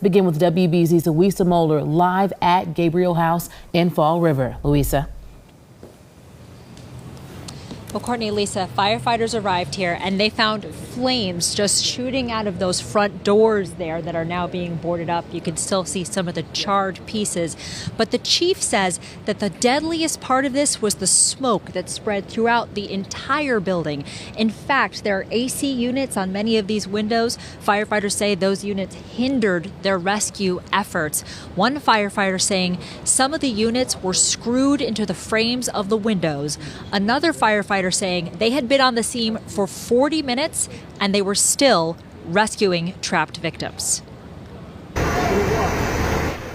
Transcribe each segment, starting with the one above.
Begin with WBZ's Louisa Moeller live at Gabriel House in Fall River. Louisa. Well, Courtney, Lisa, firefighters arrived here and they found flames just shooting out of those front doors there that are now being boarded up. You can still see some of the charred pieces. But the chief says that the deadliest part of this was the smoke that spread throughout the entire building. In fact, there are AC units on many of these windows. Firefighters say those units hindered their rescue efforts. One firefighter saying some of the units were screwed into the frames of the windows. Another firefighter saying they had been on the scene for 40 minutes and they were still rescuing trapped victims.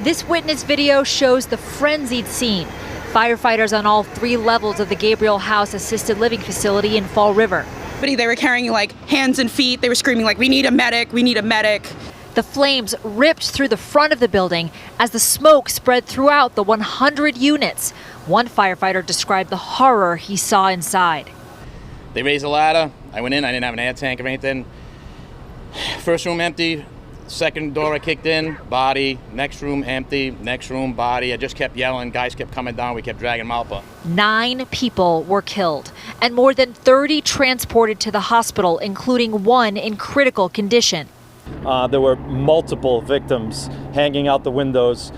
This witness video shows the frenzied scene. Firefighters on all 3 levels of the Gabriel House assisted living facility in Fall River. They were carrying like hands and feet. They were screaming like, "We need a medic, we need a medic." The flames ripped through the front of the building as the smoke spread throughout the 100 units. One firefighter described the horror he saw inside. They raised a ladder. I went in. I didn't have an air tank or anything. First room empty. Second door I kicked in. Body. Next room empty. Next room body. I just kept yelling. Guys kept coming down. We kept dragging them out. 9 people were killed and more than 30 transported to the hospital, including one in critical condition. There were multiple victims hanging out the windows,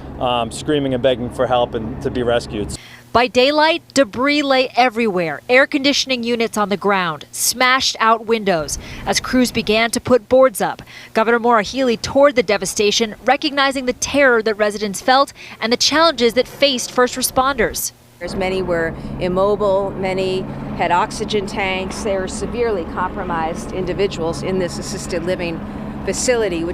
screaming and begging for help and to be rescued. By daylight, debris lay everywhere, air conditioning units on the ground, smashed out windows. As crews began to put boards up, Governor Maura Healey toured the devastation, recognizing the terror that residents felt and the challenges that faced first responders. Many were immobile, many had oxygen tanks. They were severely compromised individuals in this assisted living facility.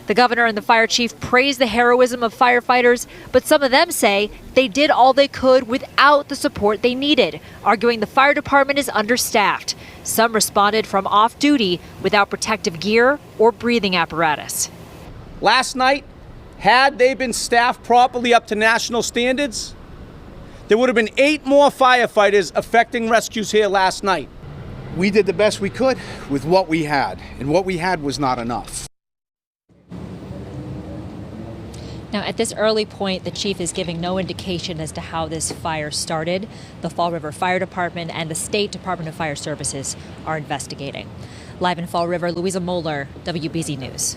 The governor and the fire chief praised the heroism of firefighters, but some of them say they did all they could without the support they needed, arguing the fire department is understaffed. Some responded from off duty without protective gear or breathing apparatus. Last night, had they been staffed properly up to national standards, there would have been 8 more firefighters effecting rescues here last night. We did the best we could with what we had, and what we had was not enough. Now, at this early point, the chief is giving no indication as to how this fire started. The Fall River Fire Department and the State Department of Fire Services are investigating. Live in Fall River, Louisa Moeller, WBZ News.